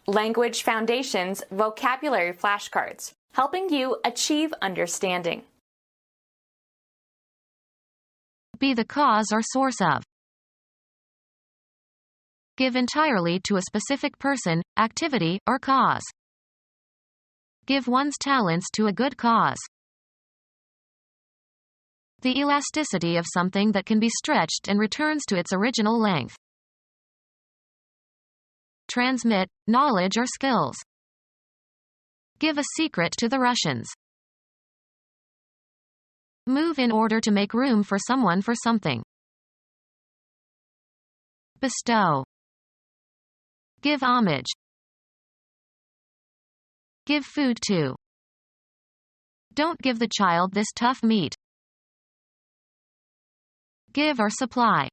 Language Foundations Vocabulary Flashcards, helping you achieve understanding. Be the cause or source of. Give entirely to a specific person, activity, or cause. Give one's talents to a good cause. The elasticity of something that can be stretched and returns to its original length. Transmit knowledge or skills. Give a secret to the Russians. Move in order to make room for someone for something. Bestow. Give homage. Give food to. Don't give the child this tough meat. Give or supply.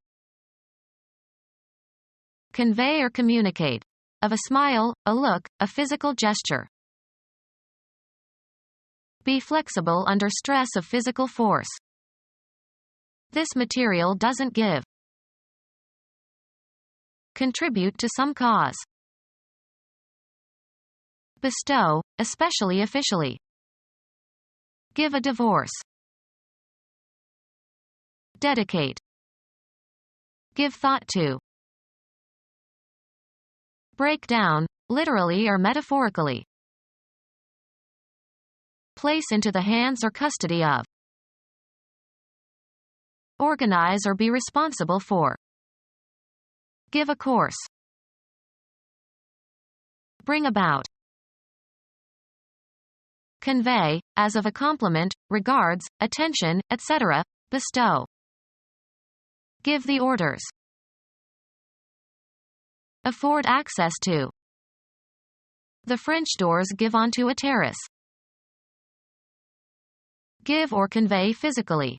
Convey or communicate. Of a smile, a look, a physical gesture. Be flexible under stress of physical force. This material doesn't give. Contribute to some cause. Bestow, especially officially. Give a divorce. Dedicate. Give thought to. Break down, literally or metaphorically. Place into the hands or custody of. Organize or be responsible for. Give a course. Bring about. Convey, as of a compliment, regards, attention, etc., bestow. Give the orders. Afford access to. The French doors give onto a terrace. Give or convey physically.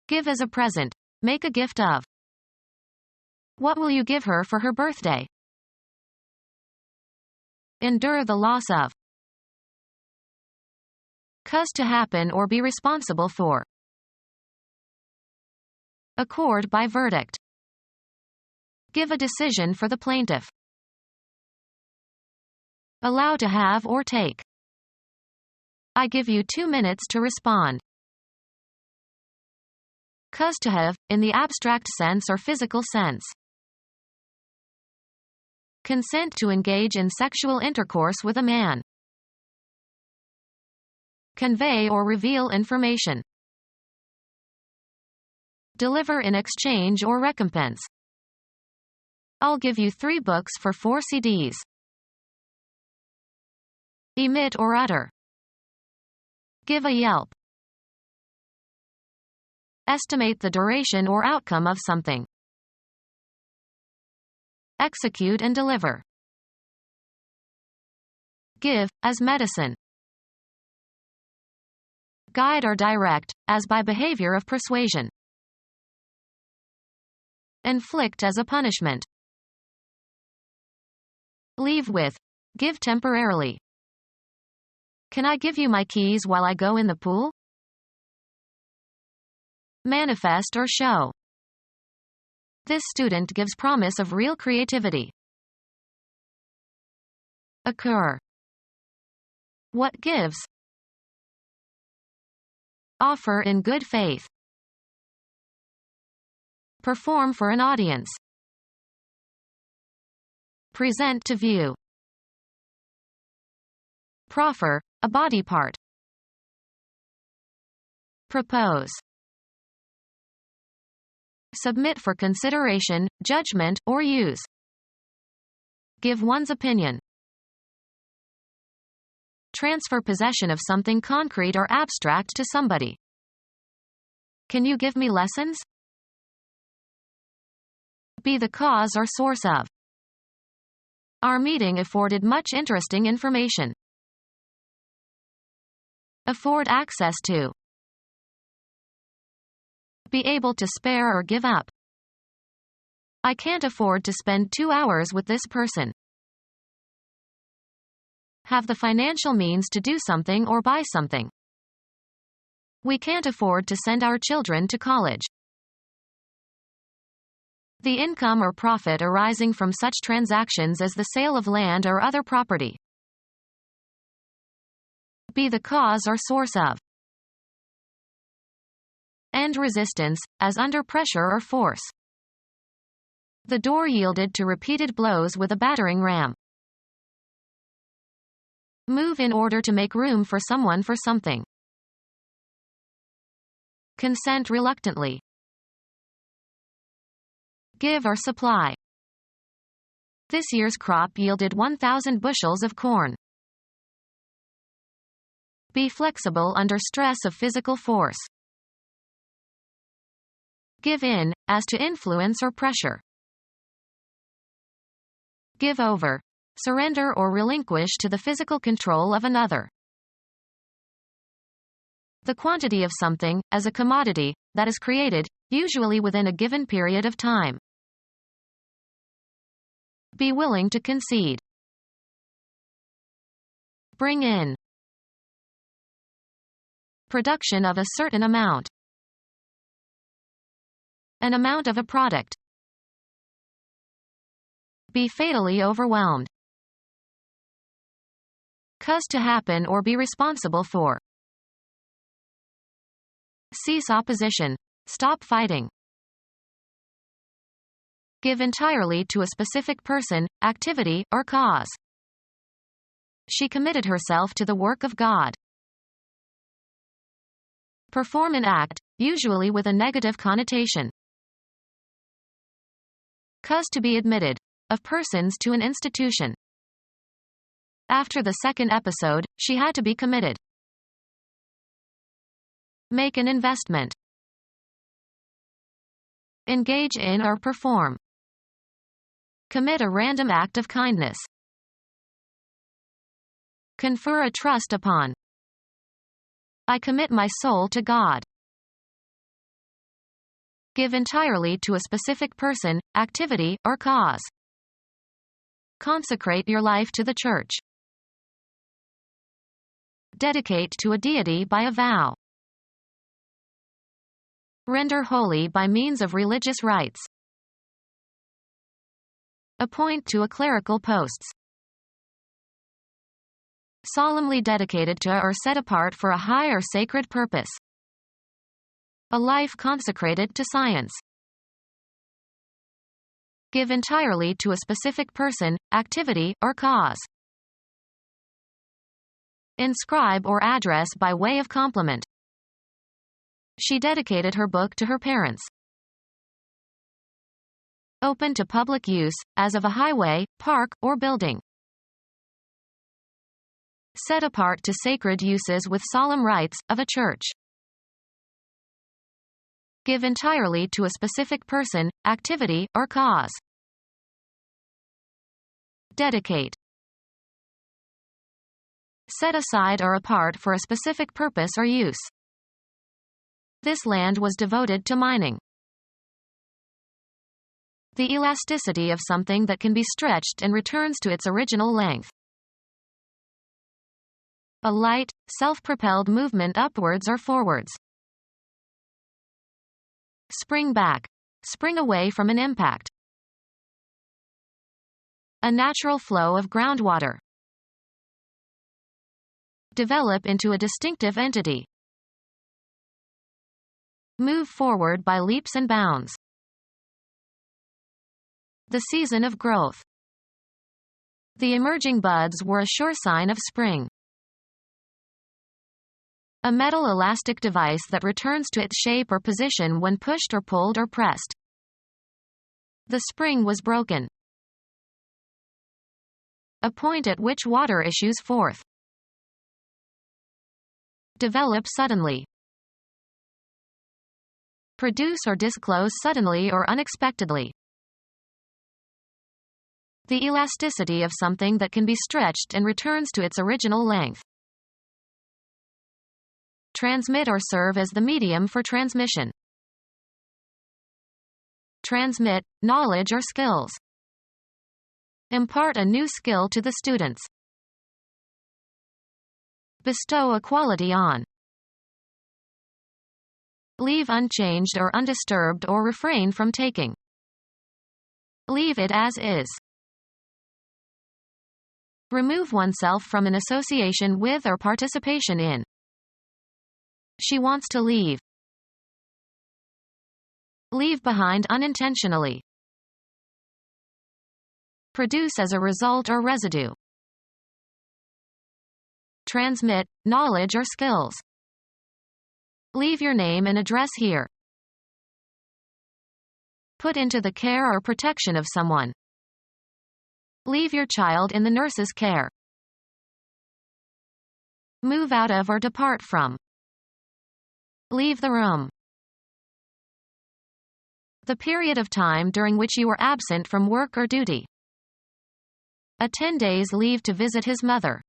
Give as a present. Make a gift of. What will you give her for her birthday? Endure the loss of. Cause to happen or be responsible for. Accord by verdict. Give a decision for the plaintiff. Allow to have or take. I give you 2 minutes to respond. Cause to have, in the abstract sense or physical sense. Consent to engage in sexual intercourse with a man. Convey or reveal information. Deliver in exchange or recompense. I'll give you 3 books for 4 CDs. Emit or utter. Give a yelp. Estimate the duration or outcome of something. Execute and deliver. Give, as medicine. Guide or direct, as by behavior of persuasion. Inflict as a punishment. Leave with. Give temporarily. Can I give you my keys while I go in the pool? Manifest or show. This student gives promise of real creativity. Occur. What gives? Offer in good faith. Perform for an audience. Present to view. Proffer, a body part. Propose. Submit for consideration, judgment, or use. Give one's opinion. Transfer possession of something concrete or abstract to somebody. Can you give me lessons? Be the cause or source of. Our meeting afforded much interesting information. Afford access to. Be able to spare or give up. I can't afford to spend 2 hours with this person. Have the financial means to do something or buy something. We can't afford to send our children to college. The income or profit arising from such transactions as the sale of land or other property. Be the cause or source of. End resistance, as under pressure or force. The door yielded to repeated blows with a battering ram. Move in order to make room for someone for something. Consent reluctantly. Give or supply. This year's crop yielded 1,000 bushels of corn. Be flexible under stress of physical force. Give in, as to influence or pressure. Give over. Surrender or relinquish to the physical control of another. The quantity of something, as a commodity, that is created, usually within a given period of time. Be willing to concede. Bring in. Production of a certain amount. An amount of a product. Be fatally overwhelmed. Cause to happen or be responsible for. Cease opposition. Stop fighting. Give entirely to a specific person, activity, or cause. She committed herself to the work of God. Perform an act, usually with a negative connotation. Cause to be admitted. Of persons to an institution. After the second episode, she had to be committed. Make an investment. Engage in or perform. Commit a random act of kindness. Confer a trust upon. I commit my soul to God. Give entirely to a specific person, activity, or cause. Consecrate your life to the church. Dedicate to a deity by a vow. Render holy by means of religious rites. Appoint to a clerical posts. Solemnly dedicated to or set apart for a high or sacred purpose. A life consecrated to science. Give entirely to a specific person, activity, or cause. Inscribe or address by way of compliment. She dedicated her book to her parents. Open to public use, as of a highway, park, or building. Set apart to sacred uses with solemn rites, of a church. Give entirely to a specific person, activity, or cause. Dedicate. Set aside or apart for a specific purpose or use. This land was devoted to mining. The elasticity of something that can be stretched and returns to its original length. A light, self-propelled movement upwards or forwards. Spring back. Spring away from an impact. A natural flow of groundwater. Develop into a distinctive entity. Move forward by leaps and bounds. The season of growth. The emerging buds were a sure sign of spring. A metal elastic device that returns to its shape or position when pushed or pulled or pressed. The spring was broken. A point at which water issues forth. Develop suddenly. Produce or disclose suddenly or unexpectedly. The elasticity of something that can be stretched and returns to its original length. Transmit or serve as the medium for transmission. Transmit, knowledge or skills. Impart a new skill to the students. Bestow a quality on. Leave unchanged or undisturbed or refrain from taking. Leave it as is. Remove oneself from an association with or participation in. She wants to leave. Leave behind unintentionally. Produce as a result or residue. Transmit knowledge or skills. Leave your name and address here. Put into the care or protection of someone. Leave your child in the nurse's care. Move out of or depart from. Leave the room. The period of time during which you were absent from work or duty. A 10 days leave to visit his mother.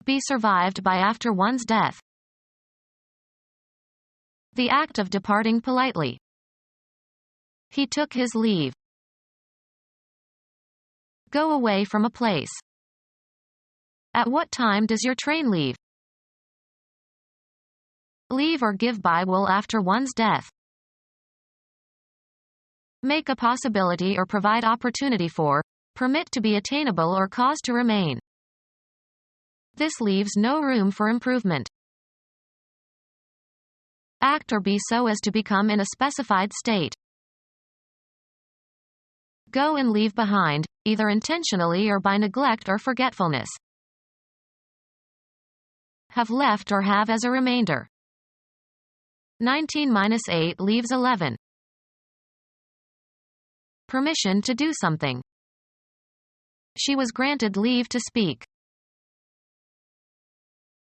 Be survived by after one's death. The act of departing politely. He took his leave. Go away from a place. At what time does your train leave? Leave or give by will after one's death. Make a possibility or provide opportunity for, permit to be attainable or cause to remain. This leaves no room for improvement. Act or be so as to become in a specified state. Go and leave behind, either intentionally or by neglect or forgetfulness. Have left or have as a remainder. 19-8 leaves 11. Permission to do something. She was granted leave to speak.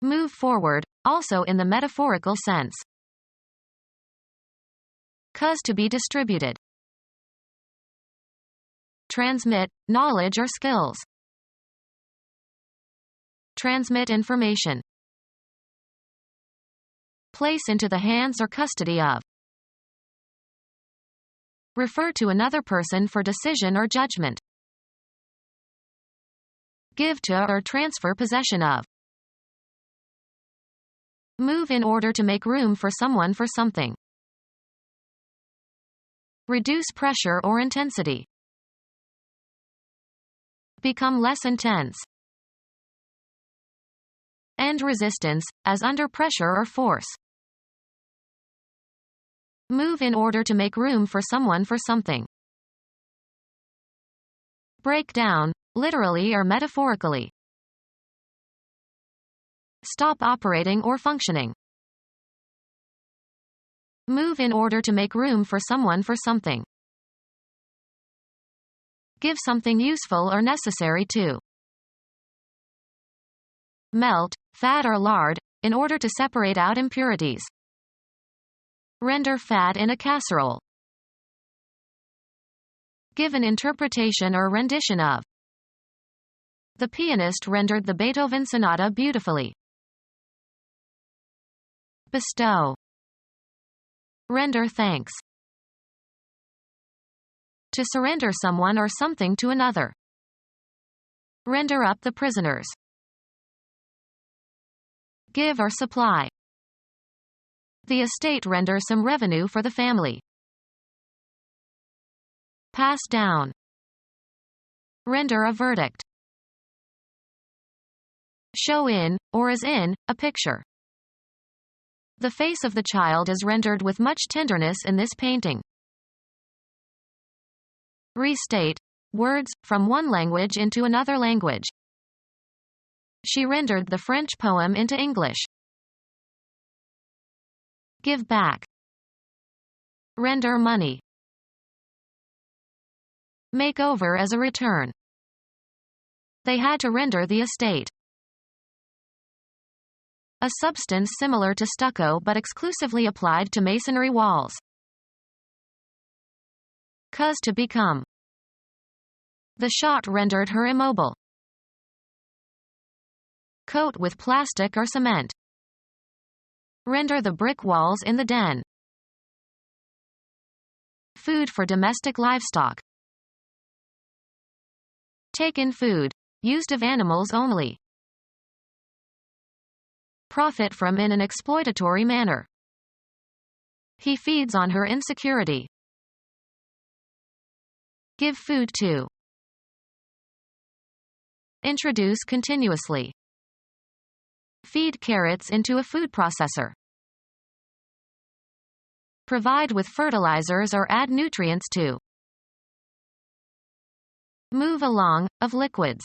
Move forward, also in the metaphorical sense. Cause to be distributed. Transmit knowledge or skills. Transmit information. Place into the hands or custody of. Refer to another person for decision or judgment. Give to or transfer possession of. Move in order to make room for someone for something. Reduce pressure or intensity. Become less intense. End resistance, as under pressure or force. Move in order to make room for someone for something. Break down, literally or metaphorically. Stop operating or functioning. Move in order to make room for someone for something. Give something useful or necessary to. Melt, fat or lard, in order to separate out impurities. Render fat in a casserole. Give an interpretation or rendition of. The pianist rendered the Beethoven sonata beautifully. Bestow. Render thanks. To surrender someone or something to another. Render up the prisoners. Give or supply. The estate renders some revenue for the family. Pass down. Render a verdict. Show in, or as in, a picture. The face of the child is rendered with much tenderness in this painting. Restate. Words, from one language into another language. She rendered the French poem into English. Give back. Render money. Make over as a return. They had to render the estate. A substance similar to stucco but exclusively applied to masonry walls. Cause to become. The shot rendered her immobile. Coat with plastic or cement. Render the brick walls in the den. Food for domestic livestock. Take in food, used of animals only. Profit from in an exploitatory manner. He feeds on her insecurity. Give food to. Introduce continuously. Feed carrots into a food processor. Provide with fertilizers or add nutrients to. Move along, of liquids.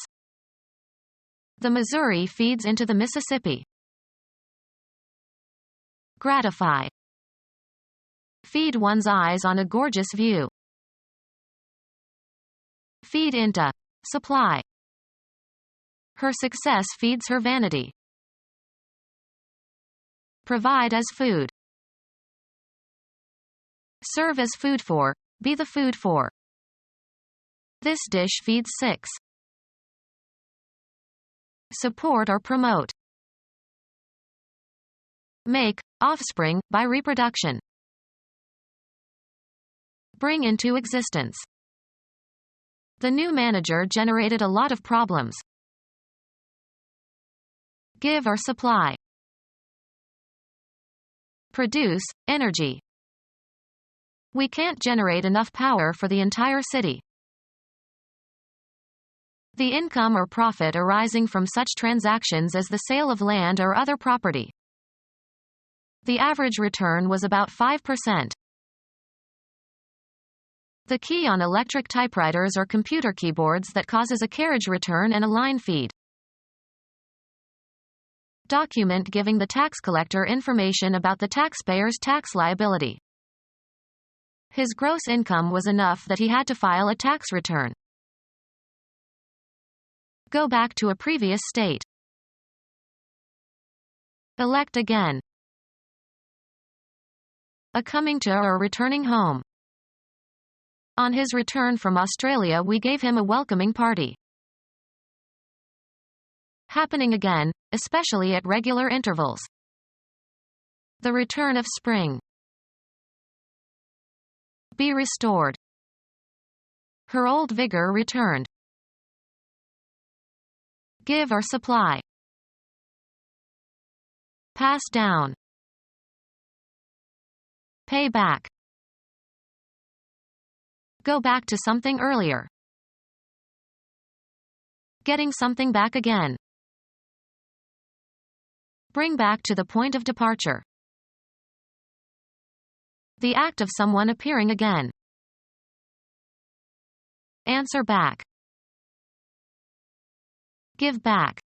The Missouri feeds into the Mississippi. Gratify. Feed one's eyes on a gorgeous view. Feed into. Supply. Her success feeds her vanity. Provide as food. Serve as food for. Be the food for. This dish feeds 6. Support or promote. Make, offspring, by reproduction. Bring into existence. The new manager generated a lot of problems. Give or supply. Produce, energy. We can't generate enough power for the entire city. The income or profit arising from such transactions as the sale of land or other property. The average return was about 5%. The key on electric typewriters or computer keyboards that causes a carriage return and a line feed. Document giving the tax collector information about the taxpayer's tax liability. His gross income was enough that he had to file a tax return. Go back to a previous state. Elect again. A coming to or returning home. On his return from Australia, we gave him a welcoming party. Happening again, especially at regular intervals. The return of spring. Be restored. Her old vigor returned. Give or supply. Pass down. Pay back. Go back to something earlier. Getting something back again. Bring back to the point of departure. The act of someone appearing again. Answer back. Give back.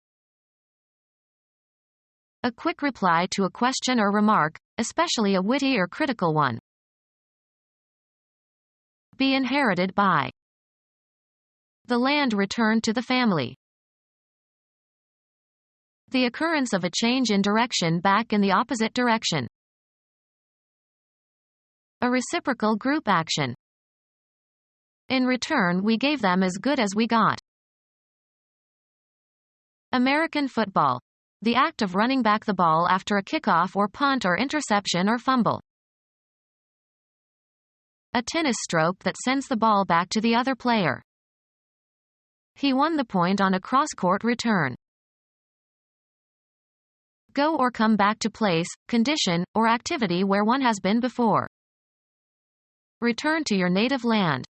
A quick reply to a question or remark, especially a witty or critical one. Be inherited by. The land returned to the family. The occurrence of a change in direction back in the opposite direction. A reciprocal group action. In return, we gave them as good as we got. American football. The act of running back the ball after a kickoff or punt or interception or fumble. A tennis stroke that sends the ball back to the other player. He won the point on a cross-court return. Go or come back to place, condition, or activity where one has been before. Return to your native land.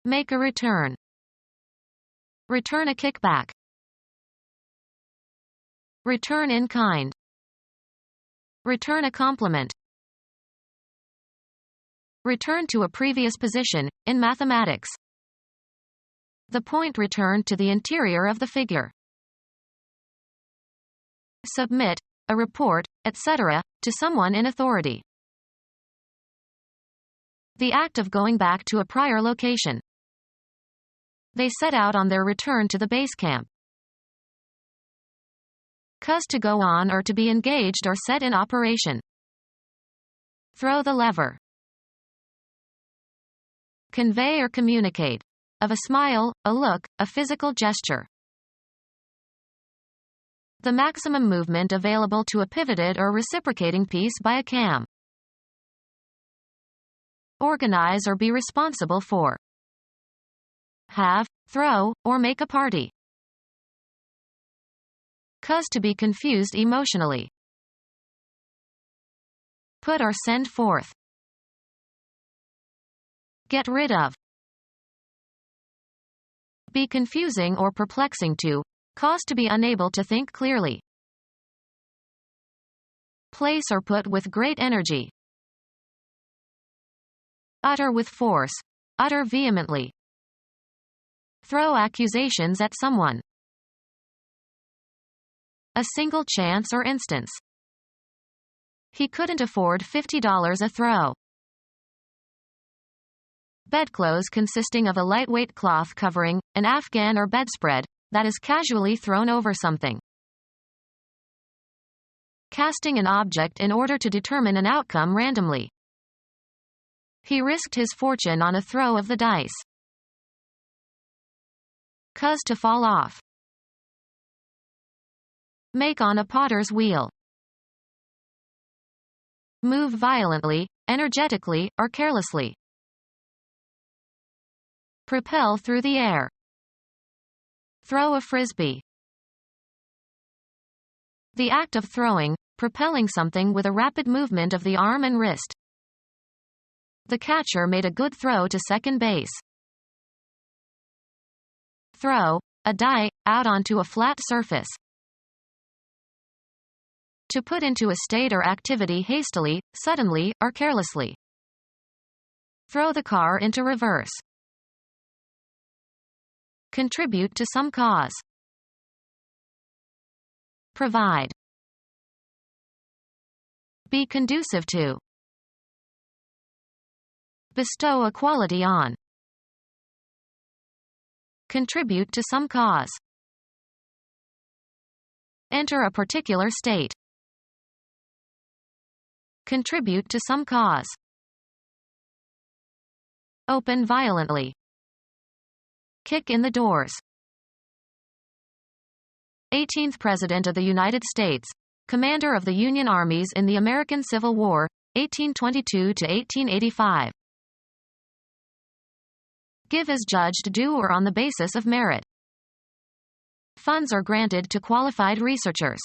Make a return. Return a kickback. Return in kind. Return a compliment. Return to a previous position, in mathematics. The point returned to the interior of the figure. Submit, a report, etc., to someone in authority. The act of going back to a prior location. They set out on their return to the base camp. Cause to go on or to be engaged or set in operation. Throw the lever. Convey or communicate. Of a smile, a look, a physical gesture. The maximum movement available to a pivoted or reciprocating piece by a cam. Organize or be responsible for. Have, throw, or make a party. Cause to be confused emotionally. Put or send forth. Get rid of. Be confusing or perplexing to. Cause to be unable to think clearly. Place or put with great energy. Utter with force. Utter vehemently. Throw accusations at someone. A single chance or instance. He couldn't afford $50 a throw. Bedclothes consisting of a lightweight cloth covering, an afghan or bedspread, that is casually thrown over something. Casting an object in order to determine an outcome randomly. He risked his fortune on a throw of the dice. Cause to fall off. Make on a potter's wheel. Move violently, energetically, or carelessly. Propel through the air. Throw a frisbee. The act of throwing, propelling something with a rapid movement of the arm and wrist. The catcher made a good throw to second base. Throw, a die, out onto a flat surface. To put into a state or activity hastily, suddenly, or carelessly. Throw the car into reverse. Contribute to some cause. Provide. Be conducive to. Bestow a quality on. Contribute to some cause. Enter a particular state. Contribute to some cause. Open violently. Kick in the doors. 18th President of the United States, Commander of the Union Armies in the American Civil War, 1822 to 1885. Give as judged due or on the basis of merit. Funds are granted to qualified researchers.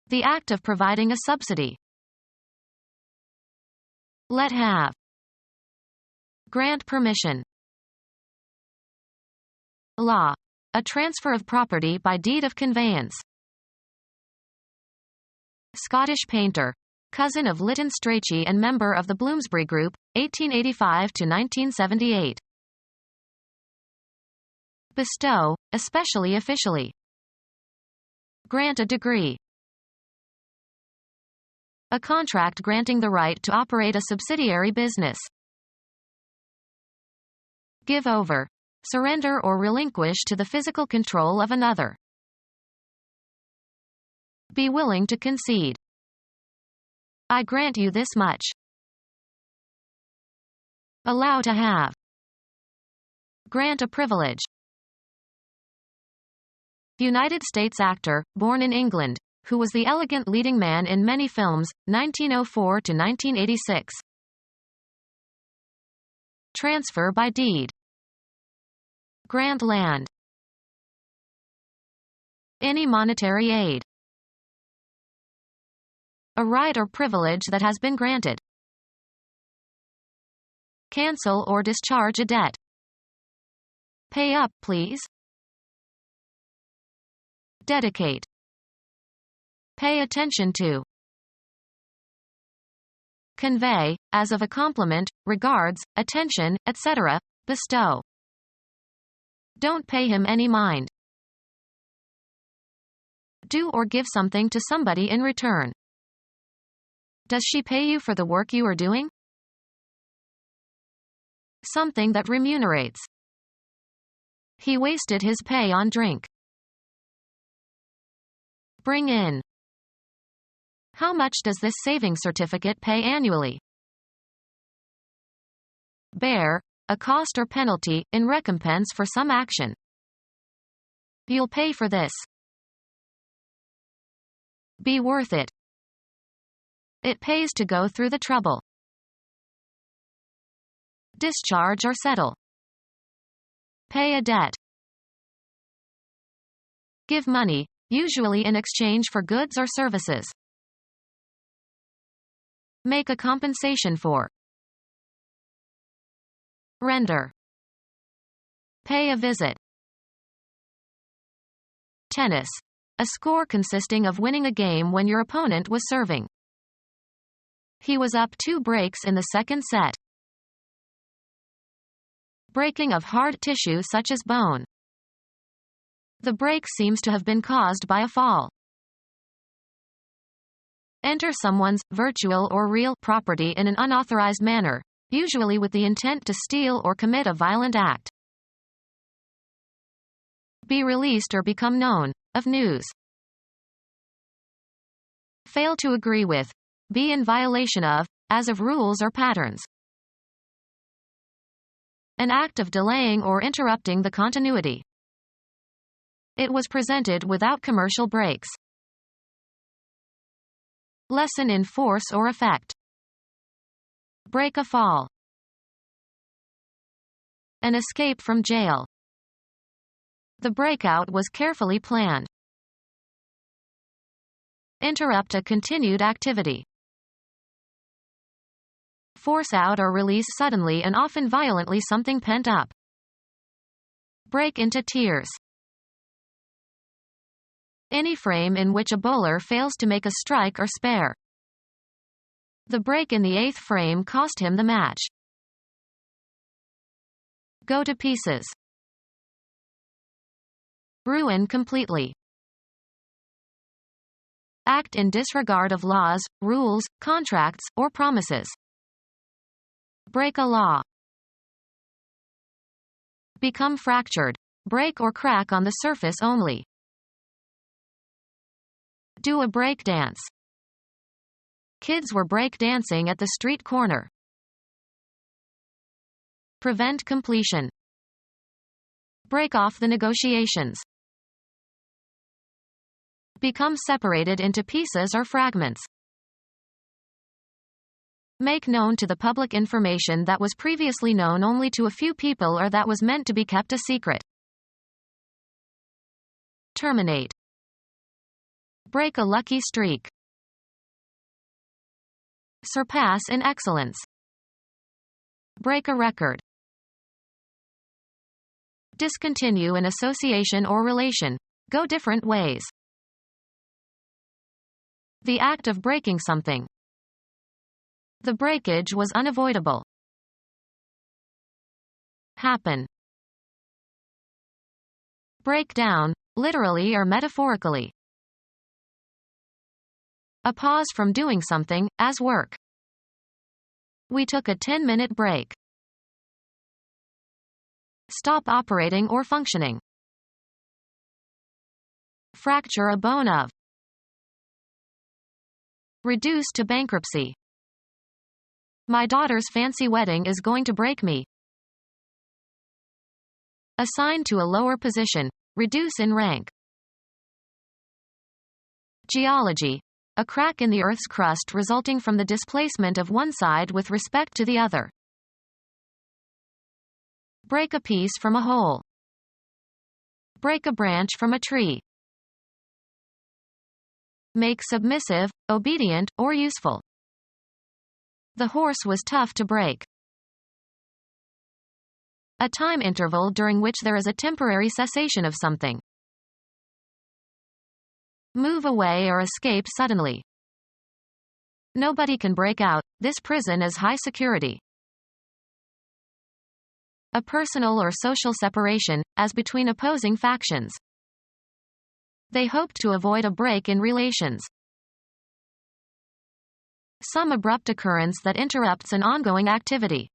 The act of providing a subsidy. Let have. Grant permission. Law. A transfer of property by deed of conveyance. Scottish painter. Cousin of Lytton Strachey and member of the Bloomsbury Group, 1885 to 1978. Bestow, especially officially. Grant a degree. A contract granting the right to operate a subsidiary business. Give over. Surrender or relinquish to the physical control of another. Be willing to concede. I grant you this much. Allow to have. Grant a privilege. United States actor, born in England, who was the elegant leading man in many films, 1904 to 1986. Transfer by deed. Grant land. Any monetary aid. A right or privilege that has been granted. Cancel or discharge a debt. Pay up, please. Dedicate. Pay attention to. Convey, as of a compliment, regards, attention, etc., bestow. Don't pay him any mind. Do or give something to somebody in return. Does she pay you for the work you are doing? Something that remunerates. He wasted his pay on drink. Bring in. How much does this savings certificate pay annually? Bear, a cost or penalty, in recompense for some action. You'll pay for this. Be worth it. It pays to go through the trouble. Discharge or settle. Pay a debt. Give money, usually in exchange for goods or services. Make a compensation for. Render. Pay a visit. Tennis. A score consisting of winning a game when your opponent was serving. He was up 2 breaks in the second set. Breaking of hard tissue such as bone. The break seems to have been caused by a fall. Enter someone's virtual or real property in an unauthorized manner, usually with the intent to steal or commit a violent act. Be released or become known of news. Fail to agree with. Be in violation of, as of rules or patterns. An act of delaying or interrupting the continuity. It was presented without commercial breaks. Lessen in force or effect. Break a fall. An escape from jail. The breakout was carefully planned. Interrupt a continued activity. Force out or release suddenly and often violently something pent up. Break into tears. Any frame in which a bowler fails to make a strike or spare. The break in the 8th frame cost him the match. Go to pieces. Ruin completely. Act in disregard of laws, rules, contracts, or promises. Break a law. Become fractured. Break or crack on the surface only. Do a break dance. Kids were break dancing at the street corner. Prevent completion. Break off the negotiations. Become separated into pieces or fragments. Make known to the public information that was previously known only to a few people or that was meant to be kept a secret. Terminate. Break a lucky streak. Surpass in excellence. Break a record. Discontinue an association or relation. Go different ways. The act of breaking something. The breakage was unavoidable. Happen. Break down, literally or metaphorically. A pause from doing something, as work. We took a 10-minute break. Stop operating or functioning. Fracture a bone of. Reduce to bankruptcy. My daughter's fancy wedding is going to break me. Assign to a lower position. Reduce in rank. Geology. A crack in the Earth's crust resulting from the displacement of one side with respect to the other. Break a piece from a whole. Break a branch from a tree. Make submissive, obedient, or useful. The horse was tough to break. A time interval during which there is a temporary cessation of something. Move away or escape suddenly. Nobody can break out. This prison is high security. A personal or social separation, as between opposing factions. They hoped to avoid a break in relations. Some abrupt occurrence that interrupts an ongoing activity.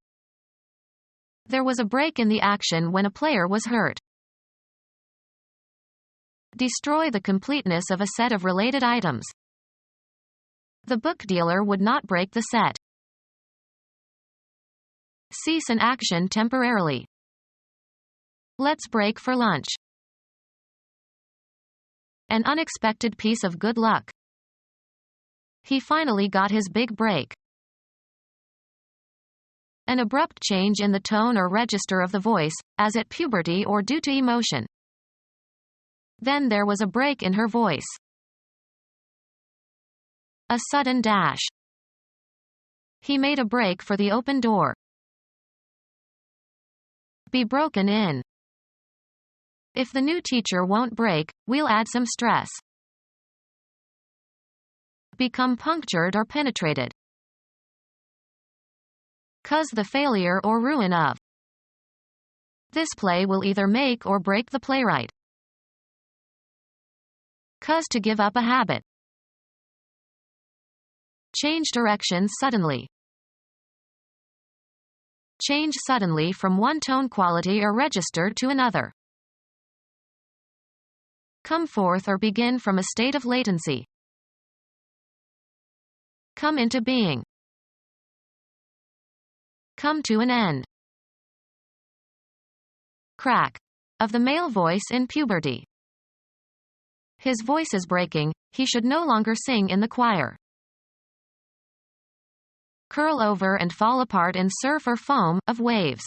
There was a break in the action when a player was hurt. Destroy the completeness of a set of related items. The book dealer would not break the set. Cease an action temporarily. Let's break for lunch. An unexpected piece of good luck. He finally got his big break. An abrupt change in the tone or register of the voice, as at puberty or due to emotion. Then there was a break in her voice. A sudden dash. He made a break for the open door. Be broken in. If the new teacher won't break, we'll add some stress. Become punctured or penetrated. Cause the failure or ruin of. This play will either make or break the playwright. Cause to give up a habit. Change directions suddenly. Change suddenly from one tone quality or register to another. Come forth or begin from a state of latency. Come into being. Come to an end. Crack. Of the male voice in puberty. His voice is breaking, he should no longer sing in the choir. Curl over and fall apart in surf or foam, of waves.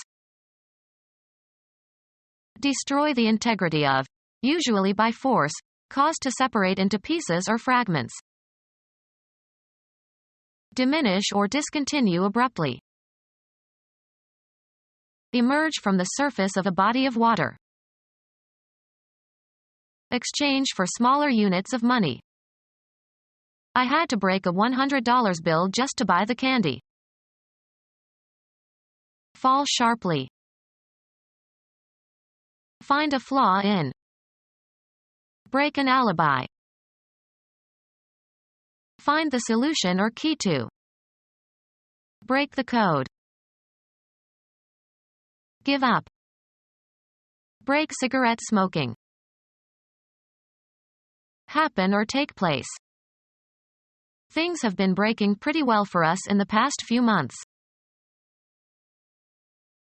Destroy the integrity of, usually by force, cause to separate into pieces or fragments. Diminish or discontinue abruptly. Emerge from the surface of a body of water. Exchange for smaller units of money. I had to break a $100 bill just to buy the candy. Fall sharply. Find a flaw in. Break an alibi. Find the solution or key to. Break the code. Give up. Break cigarette smoking. Happen or take place. Things have been breaking pretty well for us in the past few months.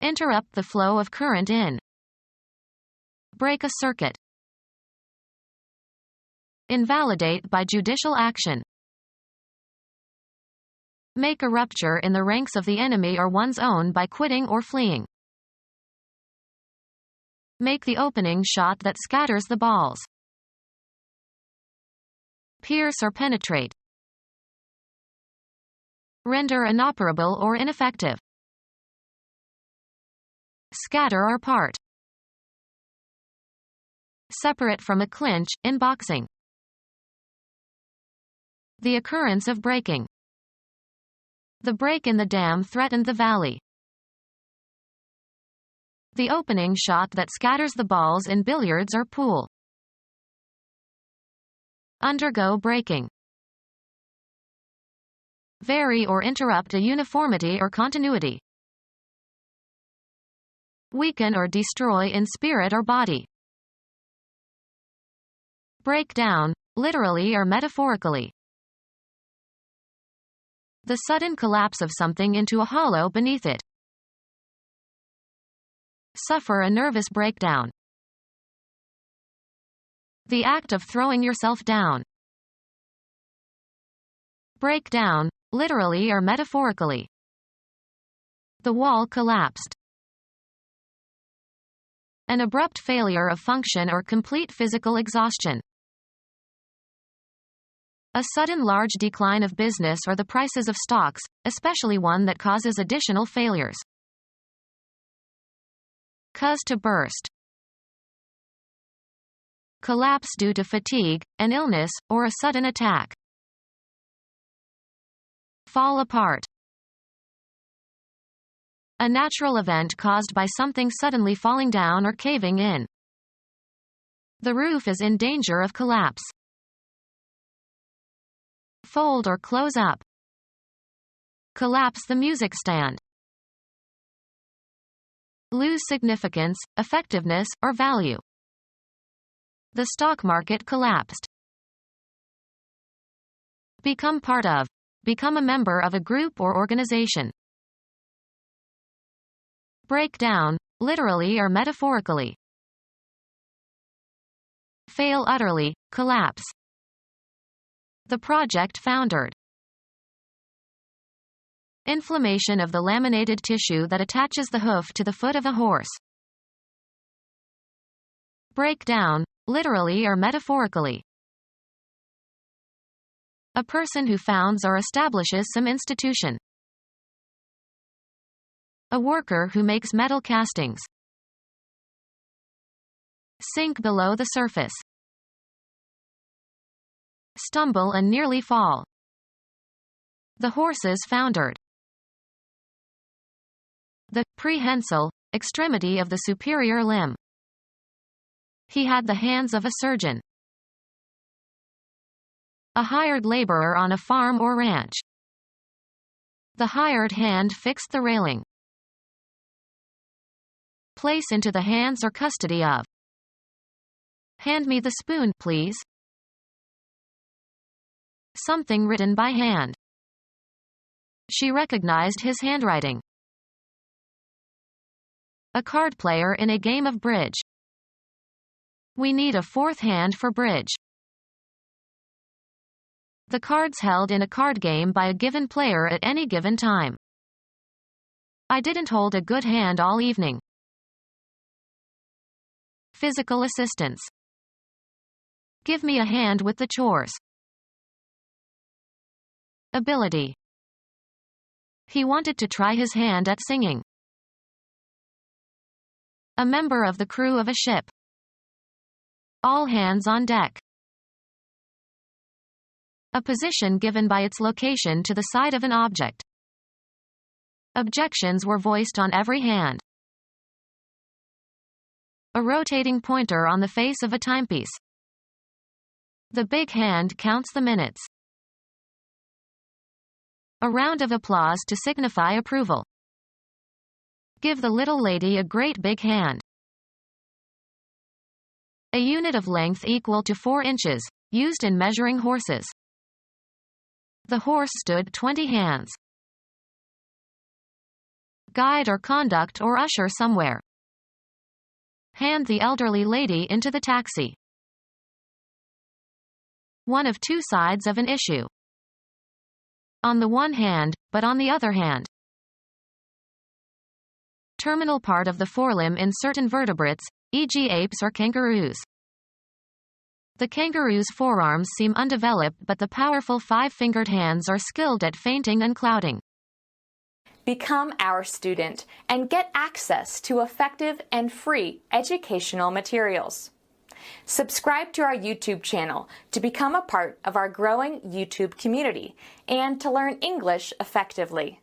Interrupt the flow of current in. Break a circuit. Invalidate by judicial action. Make a rupture in the ranks of the enemy or one's own by quitting or fleeing. Make the opening shot that scatters the balls. Pierce or penetrate. Render inoperable or ineffective. Scatter or part. Separate from a clinch, in boxing. The occurrence of breaking. The break in the dam threatened the valley. The opening shot that scatters the balls in billiards or pool. Undergo breaking. Vary or interrupt a uniformity or continuity. Weaken or destroy in spirit or body. Break down, literally or metaphorically. The sudden collapse of something into a hollow beneath it. Suffer a nervous breakdown. The act of throwing yourself down. Break down, literally or metaphorically. The wall collapsed. An abrupt failure of function or complete physical exhaustion. A sudden large decline of business or the prices of stocks, especially one that causes additional failures. Cause to burst. Collapse due to fatigue, an illness, or a sudden attack. Fall apart. A natural event caused by something suddenly falling down or caving in. The roof is in danger of collapse. Fold or close up. Collapse the music stand. Lose significance, effectiveness, or value. The stock market collapsed. Become part of. Become a member of a group or organization. Break down, literally or metaphorically. Fail utterly, collapse. The project foundered. Inflammation of the laminated tissue that attaches the hoof to the foot of a horse. Break down, literally or metaphorically. A person who founds or establishes some institution. A worker who makes metal castings. Sink below the surface. Stumble and nearly fall. The horses foundered. The prehensile extremity of the superior limb. He had the hands of a surgeon. A hired laborer on a farm or ranch. The hired hand fixed the railing. Place into the hands or custody of. Hand me the spoon, please. Something written by hand. She recognized his handwriting. A card player in a game of bridge. We need a fourth hand for bridge. The cards held in a card game by a given player at any given time. I didn't hold a good hand all evening. Physical assistance. Give me a hand with the chores. Ability. He wanted to try his hand at singing. A member of the crew of a ship. All hands on deck. A position given by its location to the side of an object. Objections were voiced on every hand. A rotating pointer on the face of a timepiece. The big hand counts the minutes. A round of applause to signify approval. Give the little lady a great big hand. A unit of length equal to 4 inches, used in measuring horses. The horse stood 20 hands. Guide or conduct or usher somewhere. Hand the elderly lady into the taxi. One of two sides of an issue. On the one hand, but on the other hand. Terminal part of the forelimb in certain vertebrates, e.g. apes or kangaroos. The kangaroo's forearms seem undeveloped, but the powerful 5-fingered hands are skilled at feinting and clouting. Become our student and get access to effective and free educational materials. Subscribe to our YouTube channel to become a part of our growing YouTube community and to learn English effectively.